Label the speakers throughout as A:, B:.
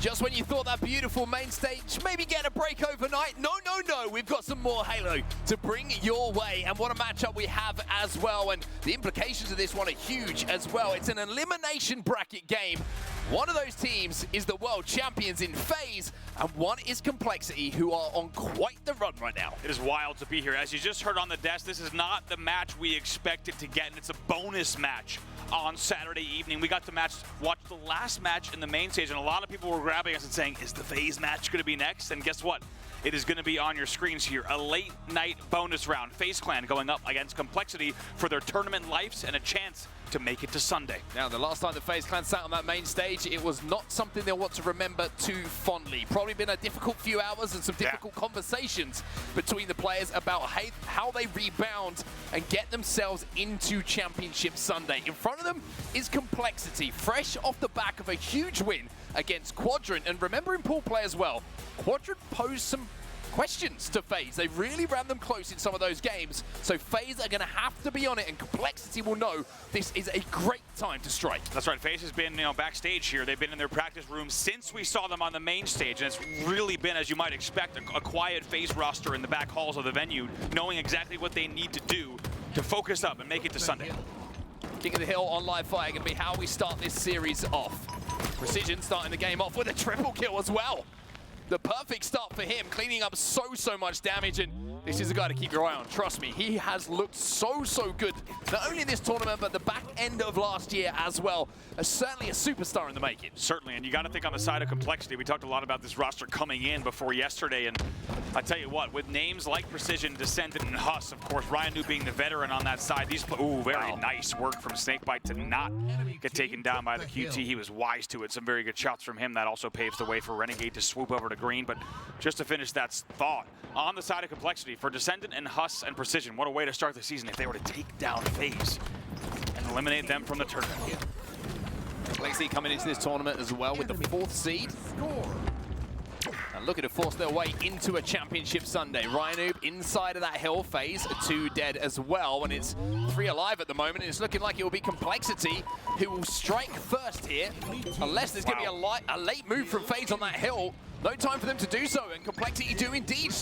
A: Just when you thought that beautiful main stage maybe get a break overnight, no, we've got some more Halo to bring your way, and what a matchup we have as well, and the implications of this one are huge as well. It's an elimination bracket game. One of those teams is the world champions in FaZe, and one is Complexity, who are on quite the run right now.
B: It is wild to be here. As you just heard on the desk, this is not the match we expected to get, and it's a bonus match on Saturday evening. We got to watch the last match in the main stage, and a lot of people were grabbing us and saying, is the FaZe match going to be next? And guess what? It is going to be on your screens here. A late night bonus round. FaZe Clan going up against Complexity for their tournament lives and a chance to make it to Sunday.
A: Now, the last time the FaZe Clan sat on that main stage, it was not something they'll want to remember too fondly. Probably been a difficult few hours and some difficult conversations between the players about how they rebound and get themselves into Championship Sunday. In front of them is Complexity, fresh off the back of a huge win against Quadrant. And remember, in pool play as well, Quadrant posed some questions to FaZe. They really ran them close in some of those games, so FaZe are going to have to be on it, and Complexity will know this is a great time to strike.
B: That's right. FaZe has been, backstage here. They've been in their practice room since we saw them on the main stage, and it's really been, as you might expect, a quiet FaZe roster in the back halls of the venue, knowing exactly what they need to do to focus up and make it to Sunday.
A: King of the Hill on live fire going to be how we start this series off. Precision starting the game off with a triple kill as well. The perfect start for him, cleaning up so much damage, and this is a guy to keep your eye on. Trust me, he has looked so good, not only in this tournament, but the back end of last year as well. Certainly a superstar in the making.
B: Certainly, and you got to think on the side of Complexity. We talked a lot about this roster coming in before yesterday, and I tell you what, with names like Precision, Descendant, and Huss, of course, RyaNoob being the veteran on that side, very nice work from SnakeBite to not get taken down by the QT. He was wise to it. Some very good shots from him. That also paves the way for Renegade to swoop over to green. But just to finish that thought, on the side of Complexity, for Descendant and Huss and Precision, what a way to start the season if they were to take down FaZe and eliminate them from the tournament.
A: Complexity coming into this tournament as well with the 4th seed. And looking to force their way into a Championship Sunday. RyaNoob inside of that hill. FaZe 2 dead as well, and it's 3 alive at the moment, and it's looking like it will be Complexity who will strike first here, unless there's going to be a late move from FaZe on that hill. No time for them to do so, and Complexity do indeed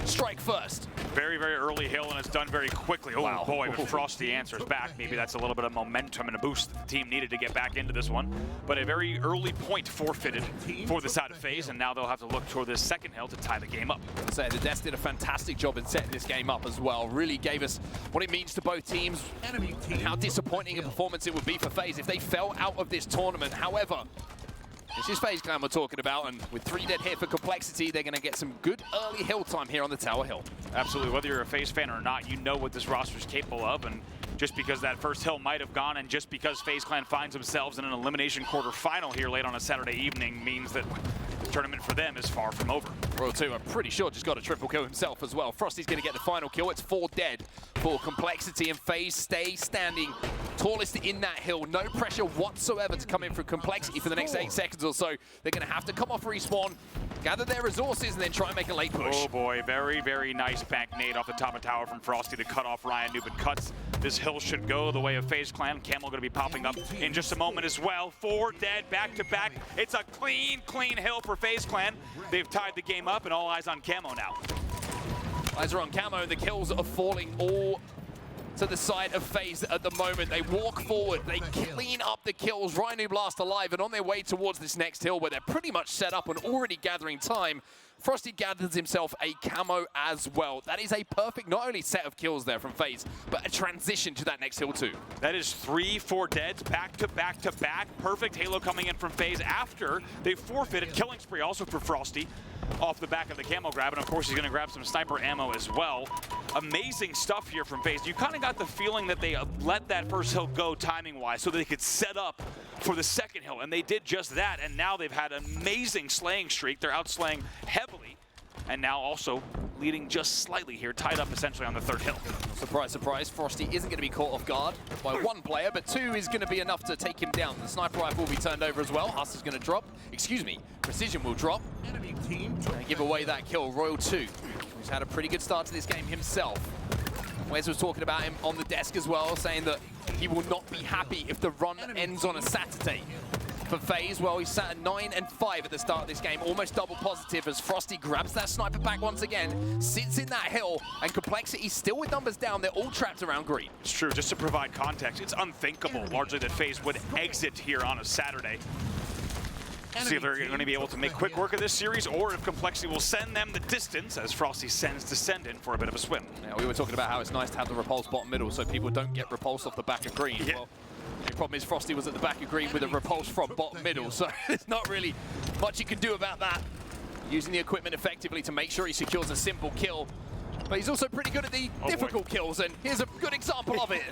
A: strike first.
B: Very early hill, and it's done very quickly. Oh boy, but Frosty answers back. Maybe that's a little bit of momentum and a boost the team needed to get back into this one. But a very early point forfeited for the side of FaZe, and now they'll have to look toward this second hill to tie the game up.
A: So the Des did a fantastic job in setting this game up as well. Really gave us what it means to both teams and how disappointing a performance it would be for FaZe if they fell out of this tournament. However, this is FaZe Clan we're talking about, and with 3 dead here for Complexity, they're going to get some good early hill time here on the Tower Hill.
B: Absolutely. Whether you're a FaZe fan or not, you know what this roster is capable of, and just because that first hill might have gone, and just because FaZe Clan finds themselves in an elimination quarterfinal here late on a Saturday evening, means that the tournament for them is far from over.
A: Royal 2, I'm pretty sure, just got a triple kill himself as well. Frosty's going to get the final kill. It's 4 dead for Complexity, and FaZe stay standing tallest in that hill. No pressure whatsoever to come in from Complexity for the next 8 seconds or so. They're going to have to come off respawn, gather their resources, and then try and make a late push.
B: Oh boy, very nice bank nade off the top of tower from Frosty to cut off RyaNoob, and cuts. This hill should go the way of FaZe Clan. Camel going to be popping up in just a moment as well. 4 dead back to back. It's a clean hill for FaZe Clan. They've tied the game up, and all eyes on Camo now.
A: Eyes are on Camo. The kills are falling all to the side of FaZe at the moment. They walk forward, they clean up the kills. RyaNoob last alive, and on their way towards this next hill where they're pretty much set up and already gathering time. Frosty gathers himself a camo as well. That is a perfect, not only set of kills there from FaZe, but a transition to that next hill too.
B: That is 4 deads back to back to back. Perfect halo coming in from FaZe after they forfeited. Killing spree also for Frosty off the back of the camo grab, and of course he's going to grab some sniper ammo as well. Amazing stuff here from FaZe. You kind of got the feeling that they let that first hill go timing-wise so they could set up for the second hill, and they did just that, and now they've had an amazing slaying streak. They're outslaying heavily, and now also leading just slightly here, tied up essentially on the 3rd hill.
A: Surprise, surprise, Frosty isn't going to be caught off guard by 1 player, but 2 is going to be enough to take him down. The sniper rifle will be turned over as well. Huss is going to drop. Excuse me, Precision will drop. And give away that kill. Royal 2, who's had a pretty good start to this game himself. Wes was talking about him on the desk as well, saying that he will not be happy if the run ends on a Saturday. for FaZe. Well, he's sat at 9 and 5 at the start of this game, almost double positive as Frosty grabs that sniper back once again, sits in that hill, and Complexity still with numbers down. They're all trapped around green.
B: It's true, just to provide context, it's unthinkable largely that FaZe would exit here on a Saturday. See if they're going to be able to make quick work of this series, or if Complexity will send them the distance as Frosty sends Descendant for a bit of a swim.
A: Yeah, we were talking about how it's nice to have the repulse bottom middle so people don't get repulsed off the back of green.
B: Yeah.
A: Well, the problem is Frosty was at the back of green with a repulse from bottom middle, so there's not really much you can do about that. Using the equipment effectively to make sure he secures a simple kill. But he's also pretty good at the difficult kills, and here's a good example of it.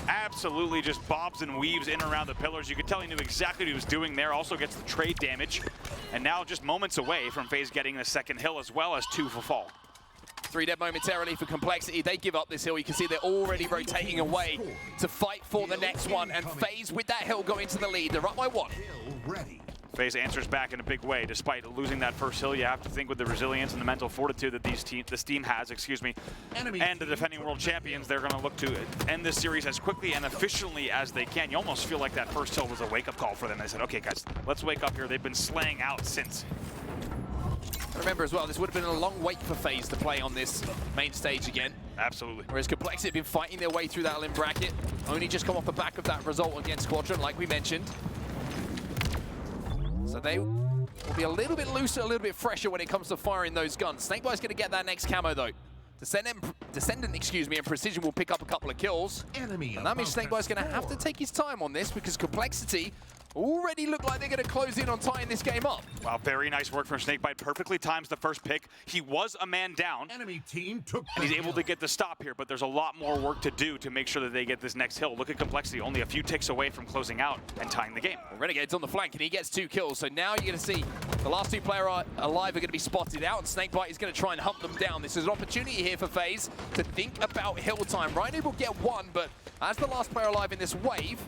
B: Absolutely just bobs and weaves in and around the pillars. You could tell he knew exactly what he was doing there. Also gets the trade damage. And now just moments away from FaZe getting the second hill as well as 2 for fall.
A: 3 dead momentarily for Complexity. They give up this hill. You can see they're already rotating away to fight for the next one. And FaZe with that hill going to the lead. They're up by 1.
B: FaZe answers back in a big way. Despite losing that first hill, you have to think with the resilience and the mental fortitude that this team has, and the defending world champions, they're going to look to end this series as quickly and efficiently as they can. You almost feel like that first hill was a wake-up call for them. They said, okay, guys, let's wake up here. They've been slaying out since.
A: Remember as well, this would have been a long wait for FaZe to play on this main stage again.
B: Absolutely.
A: Whereas Complexity have been fighting their way through that limb bracket. Only just come off the back of that result against Squadron, like we mentioned. So they will be a little bit looser, a little bit fresher when it comes to firing those guns. SnakeBite's going to get that next camo though. Descendant, excuse me, and Precision will pick up a couple of kills. And that means SnakeBite's going to have to take his time on this because Complexity already look like they're going to close in on tying this game up.
B: Wow, very nice work from SnakeBite. Perfectly times the first pick. He was a man down, and he's able to get the stop here, but there's a lot more work to do to make sure that they get this next hill. Look at Complexity, only a few ticks away from closing out and tying the game.
A: Well, Renegade's on the flank, and he gets 2 kills, so now you're going to see the last 2 players alive are going to be spotted out, and SnakeBite is going to try and hunt them down. This is an opportunity here for FaZe to think about hill time. RyaNoob will get 1, but as the last player alive in this wave,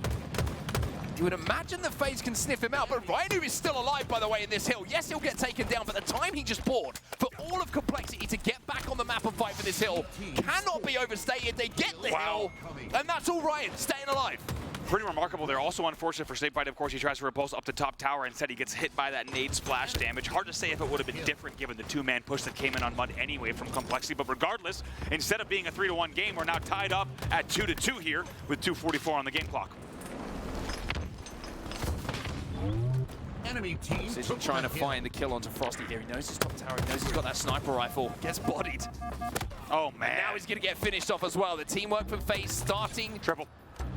A: you would imagine that FaZe can sniff him out, but RyaNoob is still alive, by the way, in this hill. Yes, he'll get taken down, but the time he just bought for all of Complexity to get back on the map and fight for this hill cannot be overstated. They get the hill, and that's all Ryan, staying alive.
B: Pretty remarkable there. Also unfortunate for SnakeBite, of course, he tries to repulse up to top tower. Instead, he gets hit by that nade splash damage. Hard to say if it would have been different given the 2-man push that came in on Mud anyway from Complexity. But regardless, instead of being a 3-1 game, we're now tied up at 2-2 here with 2:44 on the game clock.
C: Enemy team
A: Precision trying to find the kill onto Frosty here. He knows he's top tower, he knows he's got that sniper rifle. Gets bodied.
B: Oh, man.
A: And now he's going to get finished off as well. The teamwork from FaZe starting
B: Triple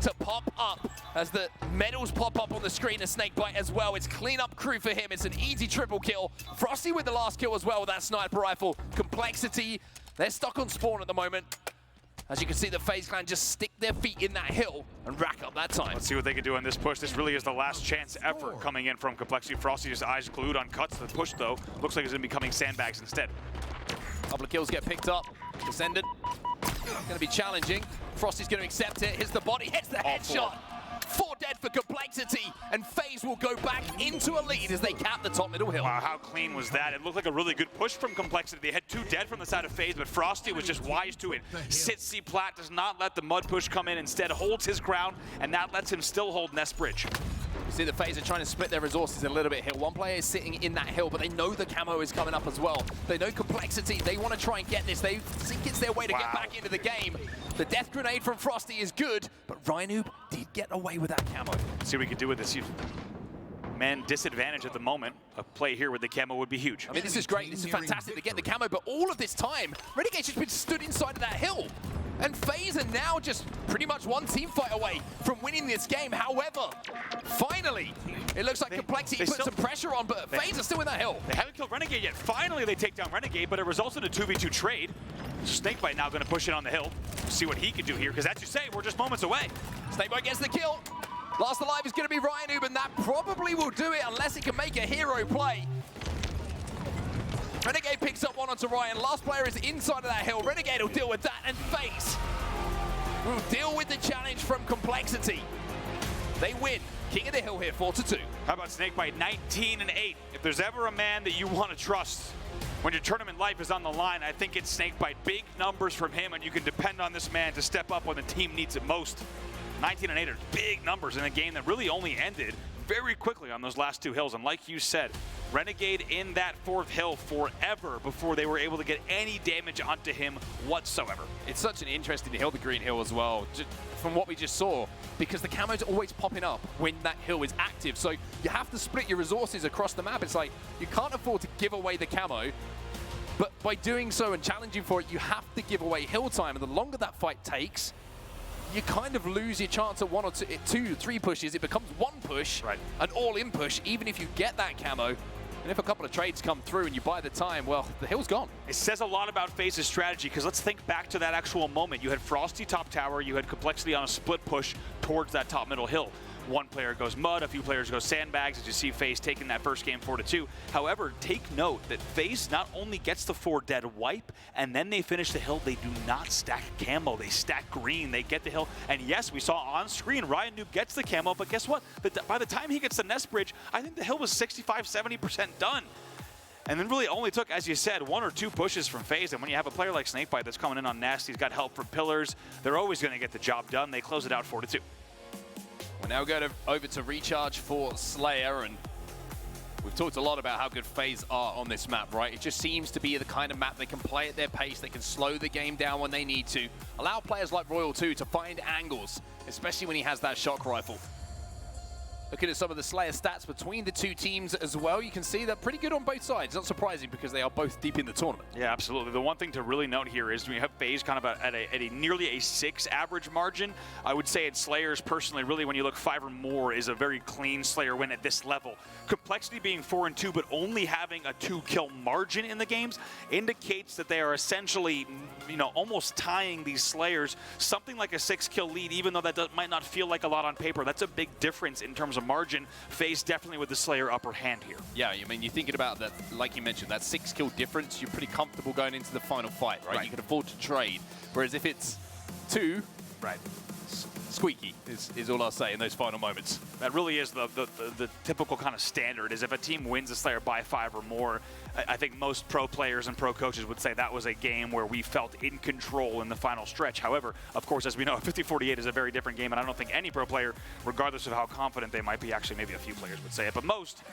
A: to pop up as the medals pop up on the screen of SnakeBite as well. It's cleanup crew for him. It's an easy triple kill. Frosty with the last kill as well with that sniper rifle. Complexity, they're stuck on spawn at the moment. As you can see, the FaZe clan just stick their feet in that hill and rack up that time.
B: Let's see what they can do on this push. This really is the last chance ever coming in from Complexity. Frosty's eyes glued on cuts. The push, though, looks like it's going to be coming sandbags instead.
A: Couple of kills get picked up. Descendant, going to be challenging. Frosty's going to accept it. Hits the body, hits the headshot. 4 dead for Complexity, and FaZe will go back into a lead as they cap the top middle hill.
B: Wow, how clean was that? It looked like a really good push from Complexity. They had 2 dead from the side of FaZe, but Frosty was just wise to it. Sits C plat, does not let the mud push come in, instead holds his ground, and that lets him still hold Nest Bridge.
A: You see the FaZe are trying to split their resources a little bit here. One player is sitting in that hill, but they know the camo is coming up as well. They know Complexity. They want to try and get this. They think it's their way to get back into the game. The death grenade from Frosty is good, but RyaNoob did get away with that camo.
B: Let's see what we can do with this. Man, disadvantage at the moment. A play here with the camo would be huge.
A: I mean, this is great. This is fantastic to get the camo, but all of this time, Renegade's just been stood inside of that hill. And FaZe are now just pretty much one team fight away from winning this game. However, finally, it looks like Complexity put some pressure on, but FaZe are still in that hill.
B: They haven't killed Renegade yet. Finally, they take down Renegade, but it results in a 2v2 trade. SnakeBite now going to push it on the hill. See what he can do here, because as you say, we're just moments away.
A: SnakeBite gets the kill. Last alive is going to be RyaNoob, and that probably will do it unless he can make a hero play. Renegade picks up 1 onto Ryan. Last player is inside of that hill. Renegade will deal with that, and FaZe will deal with the challenge from Complexity. They win. King of the hill here, 4-2.
B: How about SnakeBite, 19-8? If there's ever a man that you want to trust when your tournament life is on the line, I think it's SnakeBite. Big numbers from him, and you can depend on this man to step up when the team needs it most. 19-8 are big numbers in a game that really only ended very quickly on those last 2 hills. And like you said, Renegade in that 4th hill forever before they were able to get any damage onto him whatsoever.
A: It's such an interesting hill, the green hill as well, just from what we just saw, because the camo's always popping up when that hill is active. So you have to split your resources across the map. It's like you can't afford to give away the camo, but by doing so and challenging for it, you have to give away hill time. And the longer that fight takes, you kind of lose your chance at 1 or 2, 3 pushes. It becomes 1 push,
B: right,
A: an all-in push, even if you get that camo. And if a couple of trades come through and you buy the time, well, the hill's gone.
B: It says a lot about FaZe's strategy, because let's think back to that actual moment. You had Frosty top tower, you had Complexity on a split push towards that top middle hill. One player goes mud, a few players go sandbags, as you see FaZe taking that first game 4-2. However, take note that FaZe not only gets the 4 dead wipe, and then they finish the hill, they do not stack camo, they stack green, they get the hill. And yes, we saw on screen, RyaNoob gets the camo, but guess what? By the time he gets the nest bridge, I think the hill was 65–70% done. And then really only took, as you said, 1 or 2 pushes from FaZe. And when you have a player like SnakeBite that's coming in on nest, he's got help from pillars, they're always going to get the job done. They close it out 4-2.
A: We're now going over to Recharge for Slayer, and we've talked a lot about how good FaZe are on this map, right? It just seems to be the kind of map they can play at their pace, they can slow the game down when they need to, allow players like Royal 2 to find angles, especially when he has that shock rifle. Looking at some of the Slayer stats between the 2 teams as well, you can see they're pretty good on both sides. Not surprising because they are both deep in the tournament.
B: Yeah, absolutely. The one thing to really note here is we have FaZe kind of at a nearly a 6 average margin. I would say at Slayers, personally, really when you look 5 or more is a very clean Slayer win at this level. Complexity being 4-2, but only having a 2-kill margin in the games indicates that they are essentially, almost tying these Slayers something like a 6-kill lead, even though that might not feel like a lot on paper. That's a big difference in terms of margin. FaZe definitely with the Slayer upper hand here.
A: Yeah, I mean, you're thinking about that, like you mentioned, that 6-kill difference, you're pretty comfortable going into the final fight, right? You can afford to trade. Whereas if it's 2,
B: right,
A: squeaky is all I'll say in those final moments.
B: That really is the typical kind of standard, is if a team wins a Slayer by 5 or more, I think most pro players and pro coaches would say that was a game where we felt in control in the final stretch. However, of course, as we know, 50-48 is a very different game, and I don't think any pro player, regardless of how confident they might be, actually maybe a few players would say it, but most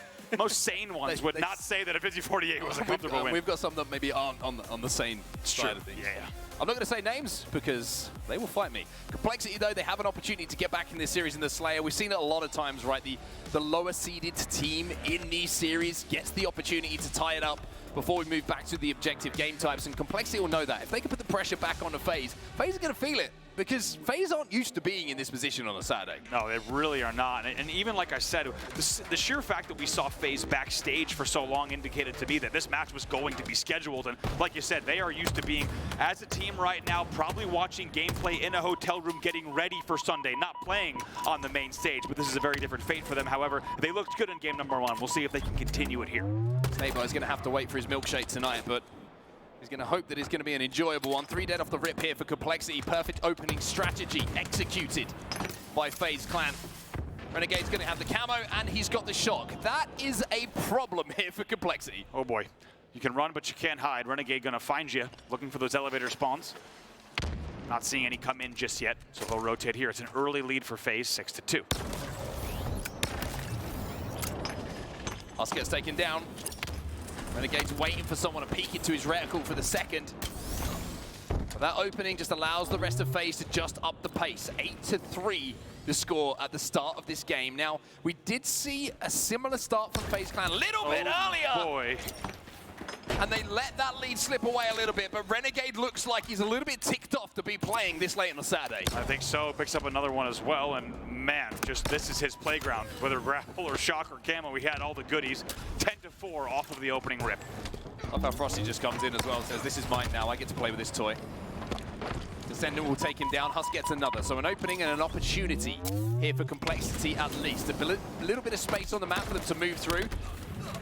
B: sane ones would not say that a 50-48 was a comfortable win.
A: We've got some that maybe aren't on the sane side of things.
B: Yeah.
A: I'm not going to say names because they will fight me. Complexity, though, they have an opportunity to get back in this series in the Slayer. We've seen it a lot of times, right? The lower seeded team in these series gets the opportunity to tie it up before we move back to the objective game types, and Complexity will know that. If they can put the pressure back onto FaZe, FaZe are going to feel it, because FaZe aren't used to being in this position on a Saturday. No,
B: they really are not. And even like I said, the sheer fact that we saw FaZe backstage for so long indicated to me that this match was going to be scheduled. And like you said, they are used to being, as a team right now, probably watching gameplay in a hotel room getting ready for Sunday, not playing on the main stage. But this is a very different fate for them. However, they looked good in game number 1. We'll see if they can continue it here.
A: SnakeBite is going to have to wait for his milkshake tonight, but he's going to hope that it's going to be an enjoyable one. 3 dead off the rip here for Complexity. Perfect opening strategy executed by FaZe Clan. Renegade's going to have the camo, and he's got the shock. That is a problem here for Complexity.
B: Oh boy. You can run, but you can't hide. Renegade going to find you, looking for those elevator spawns. Not seeing any come in just yet, so they'll rotate here. It's an early lead for FaZe, 6-2.
A: Huss gets taken down. Renegade's waiting for someone to peek into his reticle for the second. But that opening just allows the rest of FaZe to just up the pace. 8-3 the score at the start of this game. Now, we did see a similar start from FaZe Clan a little bit earlier.
B: Boy.
A: And they let that lead slip away a little bit, but Renegade looks like he's a little bit ticked off to be playing this late on a Saturday.
B: I think so. Picks up another one as well, and man, just this is his playground. Whether grapple or shock or camo, we had all the goodies. 10-4 off of the opening rip.
A: I love how Frosty just comes in as well and says, this is mine now, I get to play with this toy. Descendant will take him down, Huss gets another. So an opening and an opportunity here for Complexity at least. A little bit of space on the map for them to move through.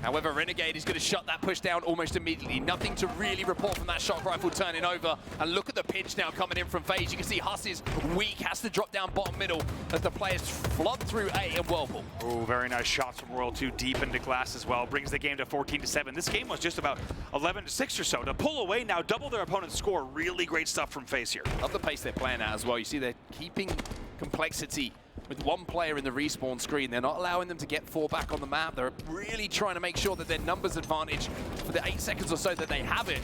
A: However, Renegade is going to shut that push down almost immediately. Nothing to really report from that shock rifle turning over. And look at the pinch now coming in from FaZe. You can see Huss is weak, has to drop down bottom middle as the players flood through A and Whirlpool.
B: Oh, very nice shots from Royal 2 deep into glass as well. Brings the game to 14-7. This game was just about 11-6 or so. To pull away now, double their opponent's score. Really great stuff from FaZe here.
A: Love the pace they're playing at as well. You see they're keeping Complexity with one player in the respawn screen. They're not allowing them to get 4 back on the map. They're really trying to make sure that their numbers advantage for the 8 seconds or so that they have it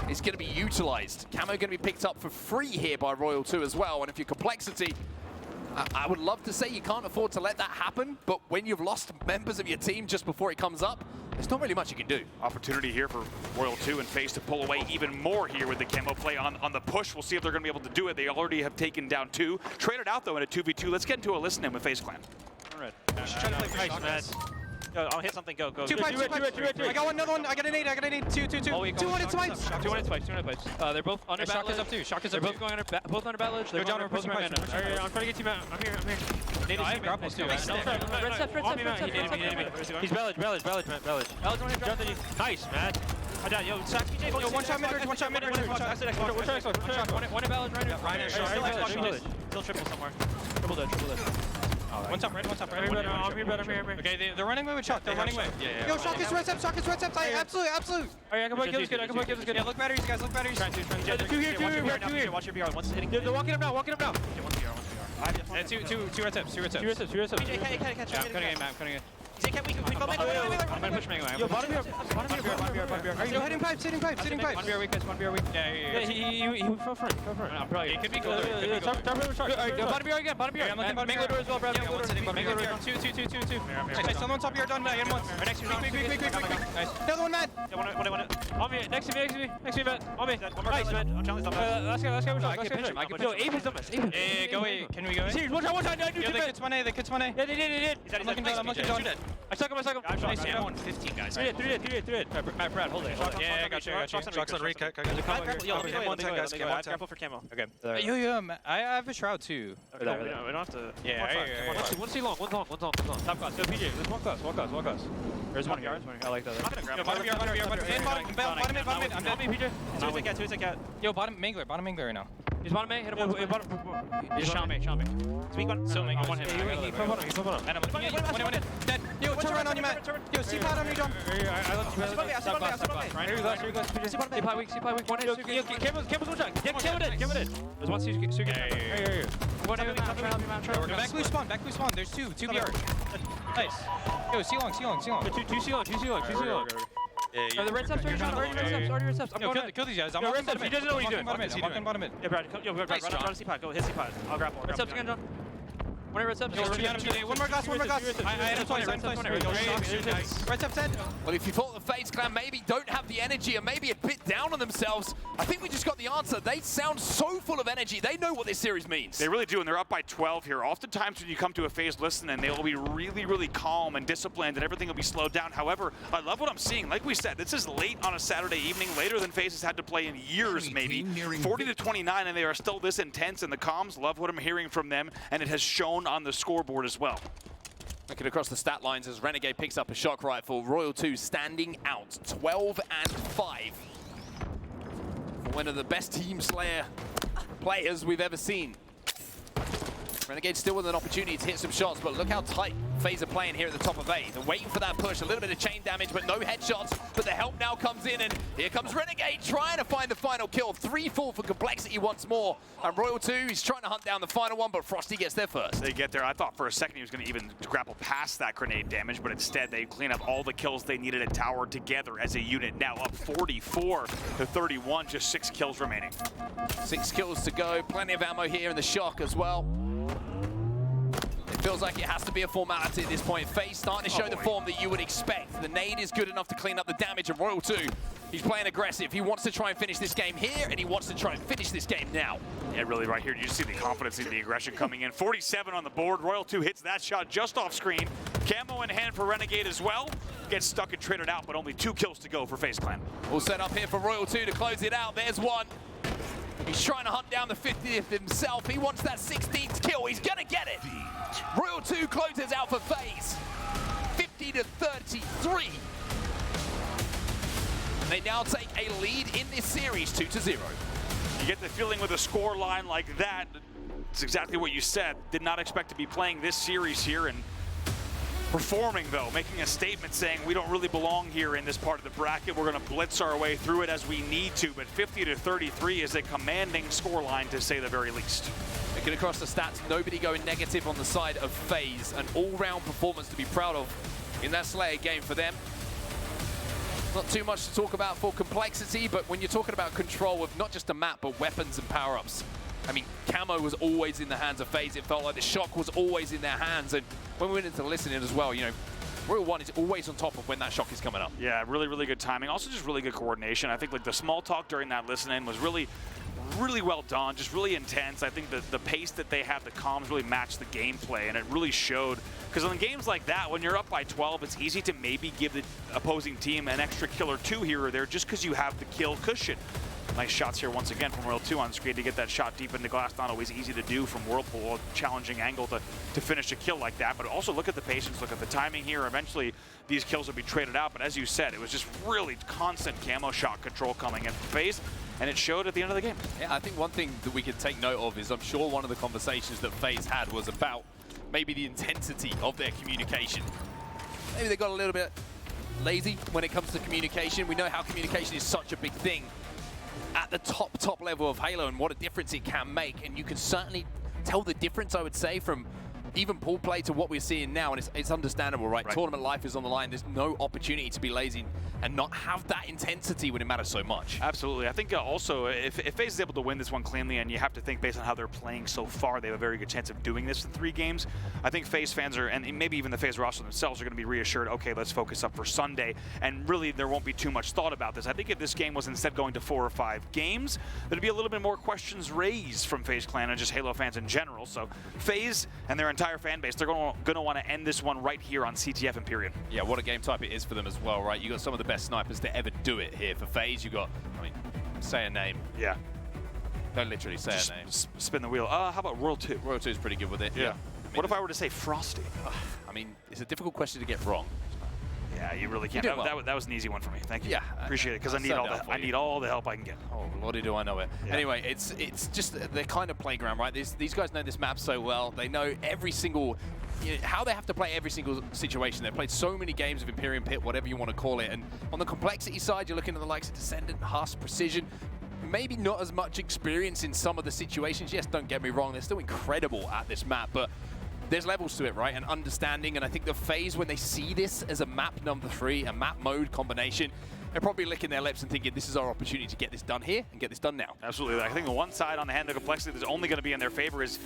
A: is going to be utilized. Camo going to be picked up for free here by Royal 2 as well. And if you're Complexity, I would love to say you can't afford to let that happen, but when you've lost members of your team just before it comes up, there's not really much you can do.
B: Opportunity here for Royal 2 and FaZe to pull away even more here with the camo play on the push. We'll see if they're going to be able to do it. They already have taken down 2. Traded out, though, in a 2v2. Let's get into a listen in with FaZe Clan.
C: All right. Just trying to play nice, man. Yo, I'll hit something. Go.
D: 2 pipes. I got another one. I got an 8. 2. 200 spikes.
C: 200 spikes. They're both under battle.
D: Shock is up too.
C: They're both going under both under battle edge. They're
D: down.
C: both under battle edge. I'm trying to get team out. I'm here.
D: No, I have grapples too.
C: Red step. He's battle edge. Nice, man. Yo, sack PJ.
D: Yo, one shot mid-range.
C: One in battle edge right now. Still triple somewhere. Triple dead.
D: One top red.
C: I'm here.
D: Okay, they're running away with Shock. They're running away.
C: Yeah.
D: Yo, Shock is red steps. Absolute.
C: Alright, I can play kills good.
D: Yeah, look batteries, guys. Look batteries.
C: Two here. Watch your BR. One's hitting. They're walking up now.
D: Two red steps.
C: PJ, catch.
D: I'm cutting aim.
C: I'm gonna push Mango.
D: Yo, bottom here. Are you hitting pipes?
C: One BR weak.
D: Yeah.
C: He fell front. I'm probably.
D: It could be cooler.
C: Bottom BR again.
D: I'm looking bottom
C: Mango door as well, Brad.
D: Yeah, one's hitting bottom BR. 2. Nice, someone top BR done. I hit once.
C: Next to me.
D: Quick. Nice. Another one, Matt.
C: On me. Next to me. Vet. On me. Nice, man. Let's go.
D: I can pinch him.
C: Yo, Ape is the best.
D: Yeah, go away. Can we go?
C: Serious. One shot.
D: Yo, the kid's 1A.
C: Yeah, they did.
D: I'm looking down.
C: I stuck him.
D: Nice,
C: I'm
D: on 15, guys.
C: 3 it. Matt, Brad, hold it.
D: Yeah, I got you.
E: Shock's on recap.
C: Yo,
E: Cam 10, guys. Cam 10.
C: Careful for camo. Okay.
D: Yo, I have a shroud too.
C: We don't have to.
D: Yeah.
C: One's too long. One's long. Top class. Go PJ. Let's walk us. There's one here. I like that.
D: Bottom mid. I'm dead.
C: PJ. Two take out.
D: Yo, bottom mangler right now.
C: He's bottom A. Hit him once. He's Sean May. Speak one.
D: Still mangler.
C: One hit. He put bottom.
D: And I'm looking at dead. Yo, turn around on you, Matt. Yo, C-Pod on me, John.
C: I left you. Here you go. C-Pod weak. One hit. Campbell's one shot. Kill it. There's one Suki. Here. One hit.
D: Back blue spawn. There's 2 BR. Nice. Yo, C-long.
C: Two C-long. The red steps already red steps. I'm going
D: kill these guys. I'm
C: red steps. He doesn't know what he's doing.
D: Walking bottom mid.
C: Yeah, Brad. Run C-Pod. Go hit C-Pod. I'll grapple. Red steps again, John. One red steps.
D: One more glass. I had a 20. Red steps 10.
A: Well, if you thought the FaZe clan maybe don't have the energy and maybe a bit down on themselves, I think we just got the answer. They sound so full of energy. They know what this series means.
B: They really do, and they're up by 12 here. Oftentimes when you come to a FaZe listen, and they'll be really calm and disciplined, and everything will be slowed down. However, I love what I'm seeing. Like we said, this is late on a Saturday evening, later than FaZe has had to play in years, maybe. 40-29, and they are still this intense in the comms. Love what I'm hearing from them, and it has shown on the scoreboard as well.
A: Looking across the stat lines as Renegade picks up a shock rifle. Royal 2 standing out 12-5. For one of the best Team Slayer players we've ever seen. Renegade still with an opportunity to hit some shots, but look how tight FaZe are playing here at the top of A. They're waiting for that push, a little bit of chain damage, but no headshots. But the help now comes in, and here comes Renegade trying to find the final kill. 3-4 for Complexity once more. And Royal 2 is trying to hunt down the final one, but Frosty gets there first.
B: They get there. I thought for a second he was going to even grapple past that grenade damage, but instead they clean up all the kills they needed at tower together as a unit. Now up 44-31, just 6 kills remaining.
A: 6 kills to go. Plenty of ammo here in the shock as well. It feels like it has to be a formality at this point. FaZe starting to show the form that you would expect. The nade is good enough to clean up the damage of Royal 2. He's playing aggressive. He wants to try and finish this game here, and he wants to try and finish this game now.
B: Yeah, really right here. You see the confidence and the aggression coming in. 47 on the board. Royal 2 hits that shot just off screen. Camo in hand for Renegade as well. Gets stuck and traded out, but only 2 kills to go for FaZe Clan.
A: All set up here for Royal 2 to close it out. There's one. He's trying to hunt down the 50th himself. He wants that 16th kill. He's going to get it. Royal 2 closes out for FaZe. 50-33. They now take a lead in this series, 2-0.
B: You get the feeling with a score line like that, it's exactly what you said. Did not expect to be playing this series here, and performing though, making a statement saying we don't really belong here in this part of the bracket. We're going to blitz our way through it as we need to, but 50-33 is a commanding scoreline to say the very least.
A: Looking across the stats, nobody going negative on the side of FaZe. An all-round performance to be proud of in that Slayer game for them. Not too much to talk about for complexity, but when you're talking about control of not just a map, but weapons and power-ups, I mean, camo was always in the hands of FaZe. It felt like the shock was always in their hands. And when we went into listening as well, you know, Royal One is always on top of when that shock is coming up.
B: Yeah, really, really good timing. Also just really good coordination. I think like the small talk during that listening was really well done, just really intense. I think the pace that they have, the comms really matched the gameplay, and it really showed. Because in games like that, when you're up by 12, it's easy to maybe give the opposing team an extra kill or two here or there just because you have the kill cushion. Nice shots here once again from Royal 2 on screen to get that shot deep into glass. Not always easy to do from Whirlpool, a challenging angle to finish a kill like that. But also look at the patience, look at the timing here. Eventually these kills will be traded out. But as you said, it was just really constant camo shot control coming in from FaZe, and it showed at the end of the game.
A: Yeah, I think one thing that we could take note of is I'm sure one of the conversations that FaZe had was about maybe the intensity of their communication. Maybe they got a little bit lazy when it comes to communication. We know how communication is such a big thing at the top level of Halo and what a difference it can make. And you can certainly tell the difference, I would say, from even pool play to what we're seeing now. And it's understandable, right? Tournament life is on the line. There's no opportunity to be lazy and not have that intensity when it matters so much.
B: Absolutely. I think also if FaZe is able to win this one cleanly, and you have to think based on how they're playing so far, they have a very good chance of doing this in 3 games. I think FaZe fans are, and maybe even the FaZe roster themselves, are going to be reassured, okay, let's focus up for Sunday, and really there won't be too much thought about this. I think if this game was instead going to 4 or 5 games, there'd be a little bit more questions raised from FaZe Clan and just Halo fans in general. So FaZe and their entire fan base, they're going to want to end this one right here on CTF Imperium.
A: Yeah, what a game type it is for them as well, right? You got some of the best snipers to ever do it here. For FaZe, you got, I mean, say a name.
B: Yeah.
A: Don't literally say
B: just
A: a name.
B: Spin the wheel. How about Royal 2?
A: Royal 2 is pretty good with it.
B: Yeah.
A: I mean,
B: what if I were to say Frosty?
A: I mean, it's a difficult question to get wrong.
B: Yeah, you really can't. That was an easy one for me. Thank you.
A: Yeah,
B: appreciate it, because I need all the help I can get.
A: Oh, lordy, do I know it. Yeah. Anyway, it's just the kind of playground, right? These guys know this map so well. They know every single, how they have to play every single situation. They've played so many games of Imperium Pit, whatever you want to call it. And on the complexity side, you're looking at the likes of Descendant, Huss, Precision. Maybe not as much experience in some of the situations. Yes, don't get me wrong, they're still incredible at this map, but there's levels to it, right? And understanding, and I think the FaZe, when they see this as a map number 3, a map mode combination, they're probably licking their lips and thinking, this is our opportunity to get this done here and get this done now.
B: Absolutely. I think the one side on the hand of complexity that's only going to be in their favor is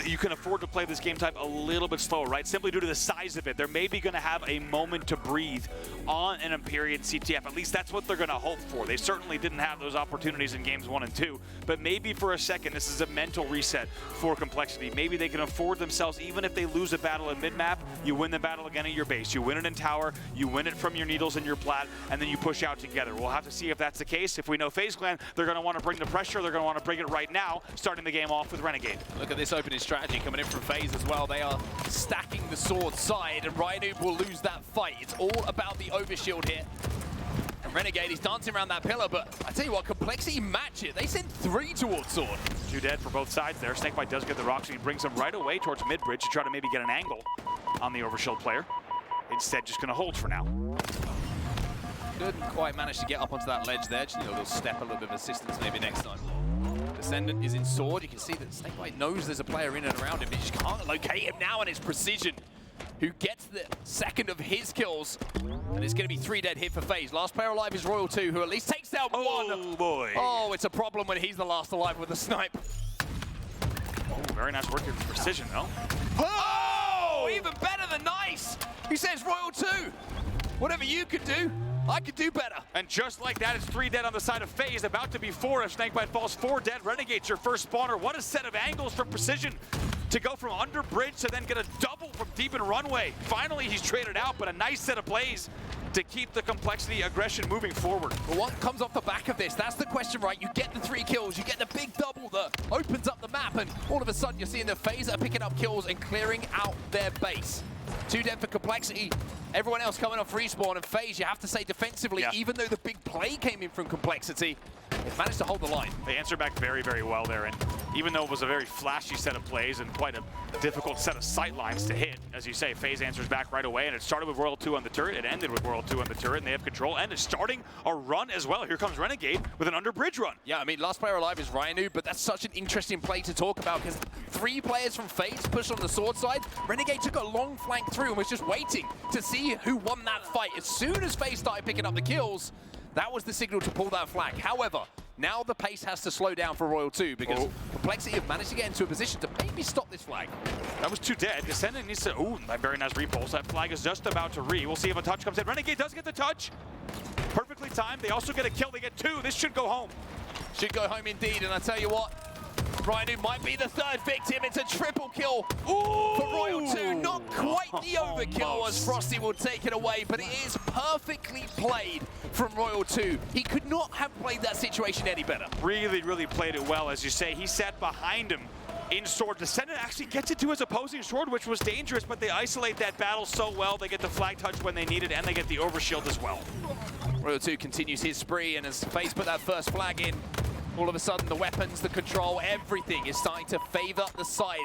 B: you can afford to play this game type a little bit slower, right? Simply due to the size of it. They're maybe going to have a moment to breathe on an Imperium CTF. At least that's what they're going to hope for. They certainly didn't have those opportunities in games 1 and 2, but maybe for a second, this is a mental reset for complexity. Maybe they can afford themselves, even if they lose a battle in mid-map, you win the battle again at your base. You win it in tower, you win it from your needles and your plat, and then you push out together. We'll have to see if that's the case. If we know FaZe Clan, they're going to want to bring the pressure. They're going to want to bring it right now, starting the game off with Renegade.
A: Look at this opening strategy coming in from FaZe as well. They are stacking the sword side, and RyaNoob will lose that fight. It's all about the overshield here. And Renegade is dancing around that pillar, but I tell you what, complexity match it. They send 3 towards sword.
B: 2 dead for both sides there. SnakeBite does get the rocks, and he brings them right away towards mid-bridge to try to maybe get an angle on the overshield player. Instead, just going to hold for now.
A: Couldn't quite manage to get up onto that ledge there. Just need a little step, a little bit of assistance maybe next time. Descendant is in sword. You can see that SnakeBite knows there's a player in and around him, but he just can't locate him now, and it's Precision who gets the second of his kills. And it's going to be 3 dead here for FaZe. Last player alive is Royal 2, who at least takes down 1.
B: Oh, boy.
A: Oh, it's a problem when he's the last alive with a snipe.
B: Oh, very nice work with Precision, though.
A: Oh, even better than nice. He says, Royal 2, whatever you could do, I could do better.
B: And just like that, it's 3 dead on the side of FaZe, about to be 4 if SnakeBite falls. 4 dead. Renegade's your first spawner. What a set of angles for Precision to go from under bridge to then get a double from deep in runway. Finally, he's traded out, but a nice set of plays to keep the complexity aggression moving forward.
A: But what comes off the back of this? That's the question, right? You get the 3 kills, you get the big double that opens up the map, and all of a sudden you're seeing the FaZe are picking up kills and clearing out their base. 2 dead for complexity, Everyone else coming off respawn, and FaZe, you have to say defensively, even though the big play came in from Complexity, they've managed to hold the line.
B: They answered back very, very well there, and even though it was a very flashy set of plays and quite a difficult set of sight lines to hit, as you say, FaZe answers back right away, and it started with Royal 2 on the turret, it ended with Royal 2 on the turret, and they have control, and it's starting a run as well. Here comes Renegade with an under-bridge run.
A: Yeah, I mean, last player alive is RyaNoob, but that's such an interesting play to talk about, because 3 players from FaZe pushed on the sword side. Renegade took a long flank through and was just waiting to see who won that fight. As soon as FaZe started picking up the kills, that was the signal to pull that flag. However, now the pace has to slow down for Royal 2 because Complexity have managed to get into a position to maybe stop this flag.
B: That was 2 dead. Descendant needs to, ooh, that very nice repulse. That flag is just about to We'll see if a touch comes in. Renegade does get the touch. Perfectly timed. They also get a kill. They get 2. This should go home.
A: Should go home indeed, and I tell you what, RyaNoob might be the 3rd victim. It's a triple kill for Royal 2. Not quite the overkill as Frosty will take it away, but it is perfectly played from Royal 2. He could not have played that situation any better.
B: Really, really played it well, as you say. He sat behind him in sword. Descendant actually gets it to his opposing sword, which was dangerous, but they isolate that battle so well. They get the flag touch when they need it, and they get the overshield as well.
A: Royal 2 continues his spree, and as FaZe put that first flag in, all of a sudden the weapons, the control, everything is starting to favor the side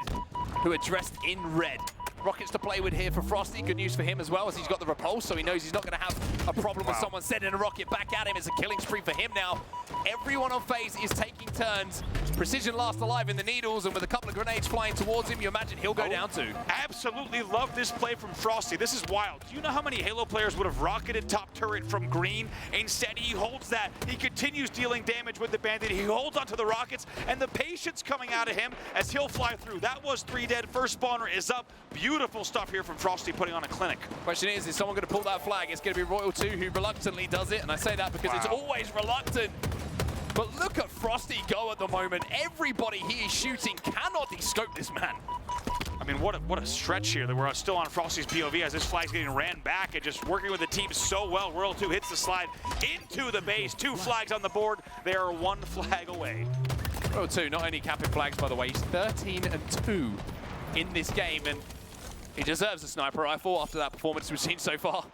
A: who are dressed in red. Rockets to play with here for Frosty. Good news for him as well, as he's got the repulse, so he knows he's not going to have a problem with someone sending a rocket back at him. It's a killing spree for him now. Everyone on FaZe is taking turns. Precision last alive in the needles, and with a couple of grenades flying towards him, you imagine he'll go down too.
B: Absolutely love this play from Frosty. This is wild. Do you know how many Halo players would have rocketed top turret from green? Instead, he holds that. He continues dealing damage with the bandit. He holds onto the rockets, and the patience coming out of him as he'll fly through. That was 3 dead. First spawner is up. Beautiful stuff here from Frosty, putting on a clinic.
A: Question is someone going to pull that flag? It's going to be Royal 2 who reluctantly does it, and I say that because it's always reluctant. But look at Frosty go at the moment. Everybody he is shooting cannot de-scope this man.
B: I mean, what a stretch here that we're still on Frosty's POV as this flag's getting ran back and just working with the team so well. Royal 2 hits the slide into the base. 2 flags on the board. They are 1 flag away.
A: Royal 2 not only capping flags, by the way, he's 13-2 in this game, and he deserves a sniper rifle after that performance we've seen so far.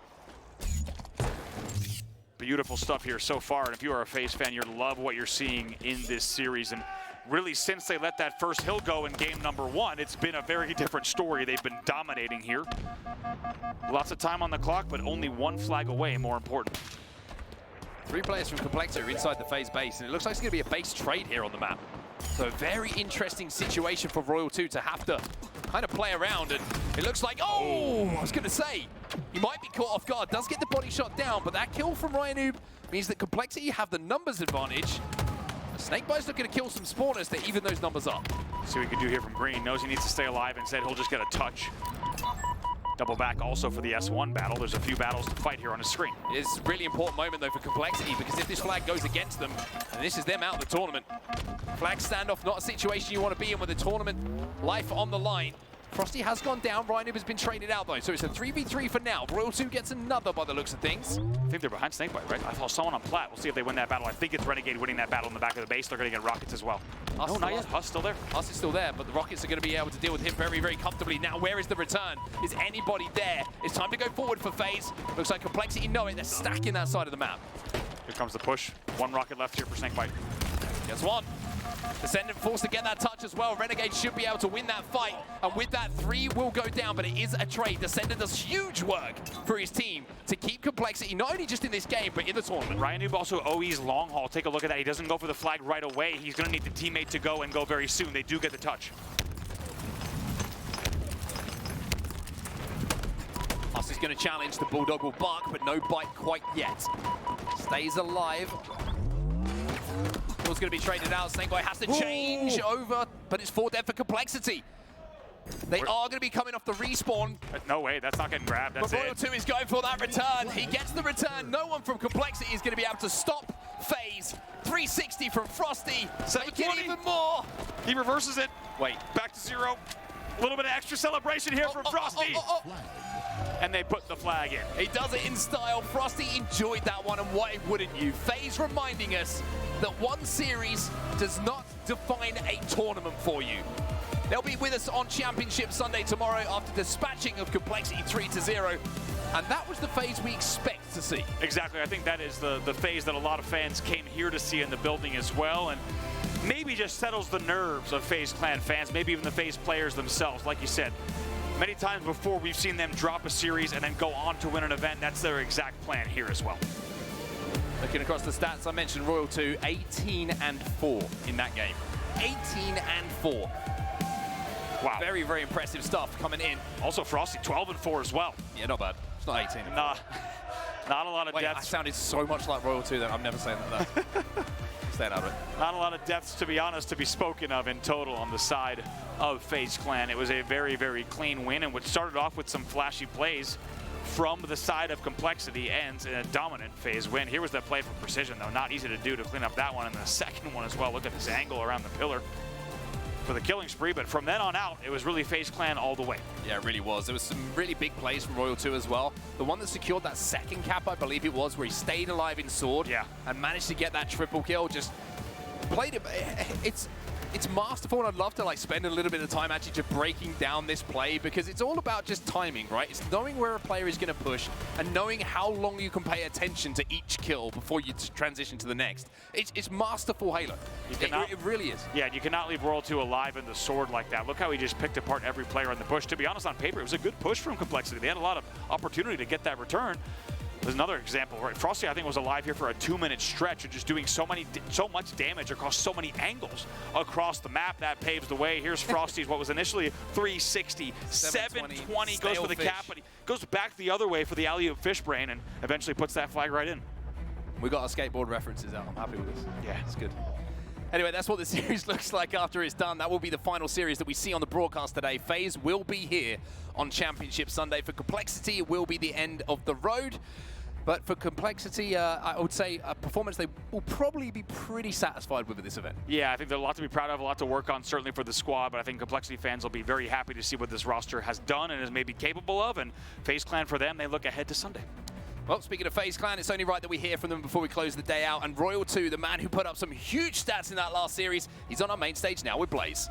B: Beautiful stuff here so far, and if you are a FaZe fan, you love what you're seeing in this series. And really, since they let that first hill go in game number 1, it's been a very different story. They've been dominating here. Lots of time on the clock, but only 1 flag away, more important.
A: 3 players from Complexity are inside the FaZe base, and it looks like it's going to be a base trade here on the map. So a very interesting situation for Royal 2 to have to kind of play around, and it looks like, I was going to say, he might be caught off guard, does get the body shot down, but that kill from RyaNoob means that Complexity have the numbers advantage. SnakeBite's looking to kill some spawners to even those numbers up.
B: See what he can do here from Green. Knows he needs to stay alive, instead he'll just get a touch. Double back also for the S1 battle. There's a few battles to fight here on his screen.
A: It's a really important moment though for Complexity, because if this flag goes against them, and this is them out of the tournament, flag standoff, not a situation you want to be in with the tournament life on the line. Frosty has gone down. RyaNoob has been traded out though, so it's a 3v3 for now. Royal 2 gets another by the looks of things.
B: I think they're behind SnakeBite, right? I saw someone on plat. We'll see if they win that battle. I think it's Renegade winning that battle in the back of the base. They're going to get rockets as well.
A: Huss
B: no, not yet. Huss still there.
A: Huss is still there, but the rockets are going to be able to deal with him very, very comfortably. Now, where is the return? Is anybody there? It's time to go forward for FaZe. Looks like Complexity know it. They're stacking that side of the map.
B: Here comes the push. 1 rocket left here for SnakeBite.
A: Gets 1. Descendant forced to get that touch as well. Renegade should be able to win that fight. And with that, 3 will go down, but it is a trade. Descendant does huge work for his team to keep Complexity, not only just in this game, but in the tournament.
B: RyaNoob also OE's long haul. Take a look at that. He doesn't go for the flag right away. He's going to need the teammate to go and go very soon. They do get the touch.
A: Huss is going to challenge. The Bulldog will bark, but no bite quite yet. Stays alive. Going to be traded out. SnakeBite has to change over, but it's 4 dead for Complexity. They are going to be coming off the respawn.
B: No way, that's not getting grabbed. That's
A: but Royal 2 is going for that return. He gets the return. No one from Complexity is going to be able to stop FaZe. 360 from Frosty. Make it even more.
B: He reverses it.
A: Wait.
B: Back to 0. A little bit of extra celebration here from Frosty. And they put the flag in.
A: He does it in style. Frosty enjoyed that one, and why wouldn't you? FaZe reminding us that one series does not define a tournament for you. They'll be with us on Championship Sunday tomorrow after dispatching of Complexity 3-0. And that was the FaZe we expect to see.
B: Exactly. I think that is the FaZe that a lot of fans came here to see in the building as well. And maybe just settles the nerves of FaZe Clan fans, maybe even the FaZe players themselves. Like you said, many times before we've seen them drop a series and then go on to win an event. That's their exact plan here as well.
A: Looking across the stats, I mentioned Royal 2, 18-4 in that game. 18-4.
B: Wow.
A: Very, very impressive stuff coming in.
B: Also Frosty, 12-4 as well.
A: Yeah, not bad. It's not 18.
B: Nah, not a lot of
A: Wait, I
B: deaths.
A: sounded so much like Royal 2 that I'm never saying that. Staying out of it.
B: Not a lot of deaths, to be honest, to be spoken of in total on the side of FaZe Clan. It was a very, very clean win, and what started off with some flashy plays from the side of Complexity ends in a dominant FaZe win. Here was that play for Precision, though. Not easy to do to clean up that one, and the second one as well. Look at this angle around the pillar for the killing spree, but from then on out, it was really FaZe Clan all the way.
A: Yeah, it really was. There was some really big plays from Royal 2 as well. The one that secured that second cap, I believe it was, where he stayed alive in Sword and managed to get that triple kill. Just played it. It's masterful, and I'd love to like spend a little bit of time actually just breaking down this play, because it's all about just timing, right? It's knowing where a player is going to push and knowing how long you can pay attention to each kill before you transition to the next. It's masterful Halo. It really is.
B: Yeah, you cannot leave Royal 2 alive in the Sword like that. Look how he just picked apart every player on the push. To be honest, on paper, it was a good push from Complexity. They had a lot of opportunity to get that return. There's another example, right? Frosty, I think, was alive here for a 2-minute stretch and just doing so much damage across so many angles across the map. That paves the way. Here's Frosty's what was initially 360, 720 goes for the cap, but he goes back the other way for the alley-oop fish brain and eventually puts that flag right in.
A: We got our skateboard references out. I'm happy with this.
B: Yeah,
A: it's good. Anyway, that's what the series looks like after it's done. That will be the final series that we see on the broadcast today. FaZe will be here on Championship Sunday. For Complexity, it will be the end of the road. But for Complexity, I would say a performance they will probably be pretty satisfied with at this event.
B: Yeah, I think there's a lot to be proud of, a lot to work on, certainly for the squad, but I think Complexity fans will be very happy to see what this roster has done and is maybe capable of, and FaZe Clan for them, they look ahead to Sunday.
A: Well, speaking of FaZe Clan, it's only right that we hear from them before we close the day out, and Royal 2, the man who put up some huge stats in that last series, he's on our main stage now with Blaze.